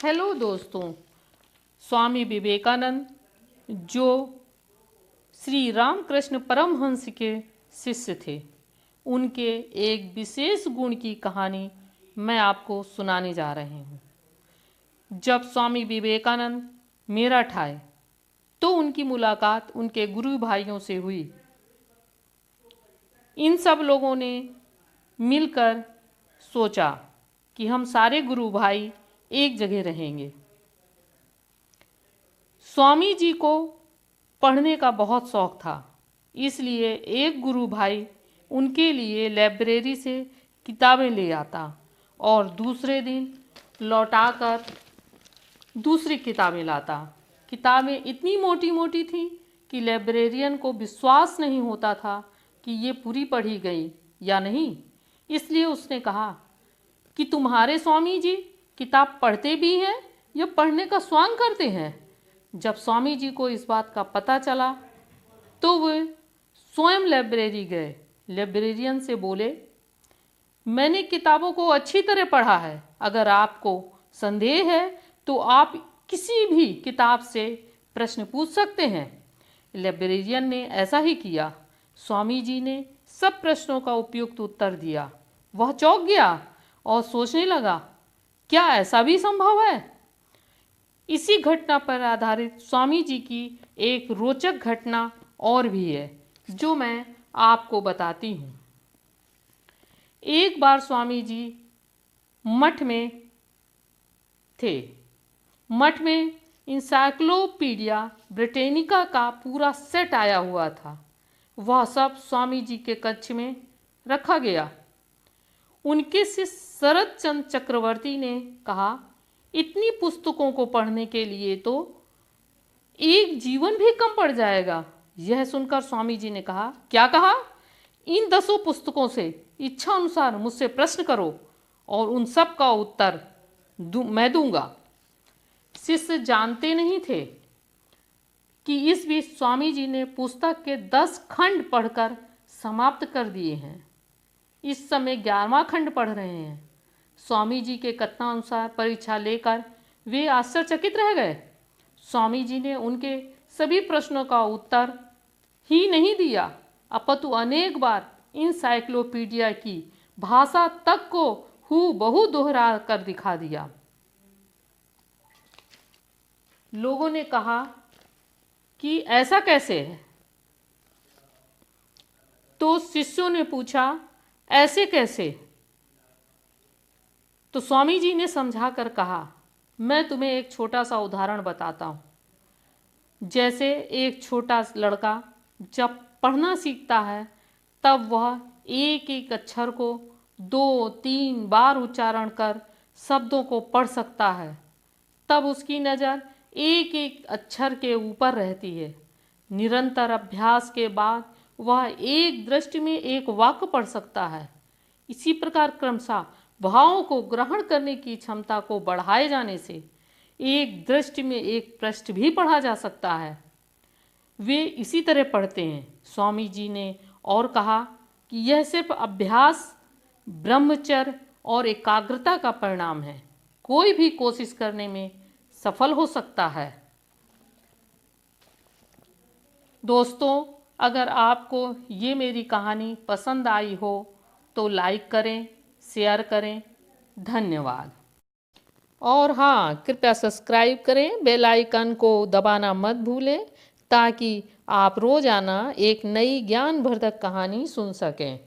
Hello दोस्तों, स्वामी विवेकानंद जो श्री रामकृष्ण परमहंस के शिष्य थे, उनके एक विशेष गुण की कहानी मैं आपको सुनाने जा रही हूँ। जब स्वामी विवेकानंद मेरठ आए तो उनकी मुलाकात उनके गुरु भाइयों से हुई। इन सब लोगों ने मिलकर सोचा कि हम सारे गुरु भाई एक जगह रहेंगे। स्वामी जी को पढ़ने का बहुत शौक था, इसलिए एक गुरु भाई उनके लिए लाइब्रेरी से किताबें ले आता और दूसरे दिन लौटाकर दूसरी किताबें लाता। किताबें इतनी मोटी मोटी थीं कि लाइब्रेरियन को विश्वास नहीं होता था कि ये पूरी पढ़ी गई या नहीं। इसलिए उसने कहा कि तुम्हारे स्वामी जी किताब पढ़ते भी हैं या पढ़ने का स्वांग करते हैं। जब स्वामी जी को इस बात का पता चला तो वे स्वयं लाइब्रेरी गए। लाइब्रेरियन से बोले, मैंने किताबों को अच्छी तरह पढ़ा है, अगर आपको संदेह है तो आप किसी भी किताब से प्रश्न पूछ सकते हैं। लाइब्रेरियन ने ऐसा ही किया। स्वामी जी ने सब प्रश्नों का उपयुक्त उत्तर दिया। वह चौंक गया और सोचने लगा, क्या ऐसा भी संभव है? इसी घटना पर आधारित स्वामी जी की एक रोचक घटना और भी है जो मैं आपको बताती हूँ। एक बार स्वामी जी मठ में थे। मठ में इंसाइक्लोपीडिया ब्रिटेनिका का पूरा सेट आया हुआ था। वह सब स्वामी जी के कक्ष में रखा गया। उनके शिष्य शरद चंद्र चक्रवर्ती ने कहा, इतनी पुस्तकों को पढ़ने के लिए तो एक जीवन भी कम पड़ जाएगा। यह सुनकर स्वामी जी ने कहा, क्या कहा? इन 10 पुस्तकों से इच्छा अनुसार मुझसे प्रश्न करो और उन सब का उत्तर मैं दूंगा। शिष्य जानते नहीं थे कि इस बीच स्वामी जी ने पुस्तक के 10 खंड पढ़कर समाप्त कर दिए हैं। इस समय 11वां खंड पढ़ रहे हैं। स्वामी जी के कथनानुसार परीक्षा लेकर वे आश्चर्यचकित रह गए। स्वामी जी ने उनके सभी प्रश्नों का उत्तर ही नहीं दिया, अपितु अनेक बार इंसाइक्लोपीडिया की भाषा तक को हूबहू दोहरा कर दिखा दिया। लोगों ने कहा कि ऐसा कैसे है? तो शिष्यों ने पूछा, ऐसे कैसे? तो स्वामी जी ने समझाकर कहा, मैं तुम्हें एक छोटा सा उदाहरण बताता हूँ। जैसे एक छोटा लड़का जब पढ़ना सीखता है तब वह एक एक अक्षर को 2-3 बार उच्चारण कर शब्दों को पढ़ सकता है। तब उसकी नज़र एक एक अक्षर के ऊपर रहती है। निरंतर अभ्यास के बाद वह एक दृष्टि में एक वाक्य पढ़ सकता है। इसी प्रकार क्रमशः भावों को ग्रहण करने की क्षमता को बढ़ाए जाने से एक दृष्टि में एक पृष्ठ भी पढ़ा जा सकता है। वे इसी तरह पढ़ते हैं। स्वामी जी ने और कहा कि यह सिर्फ अभ्यास, ब्रह्मचर्य और एकाग्रता का परिणाम है। कोई भी कोशिश करने में सफल हो सकता है। दोस्तों, अगर आपको ये मेरी कहानी पसंद आई हो तो लाइक करें, शेयर करें। धन्यवाद। और हाँ, कृपया सब्सक्राइब करें, बेल आइकन को दबाना मत भूलें ताकि आप रोज़ाना एक नई ज्ञानवर्धक कहानी सुन सकें।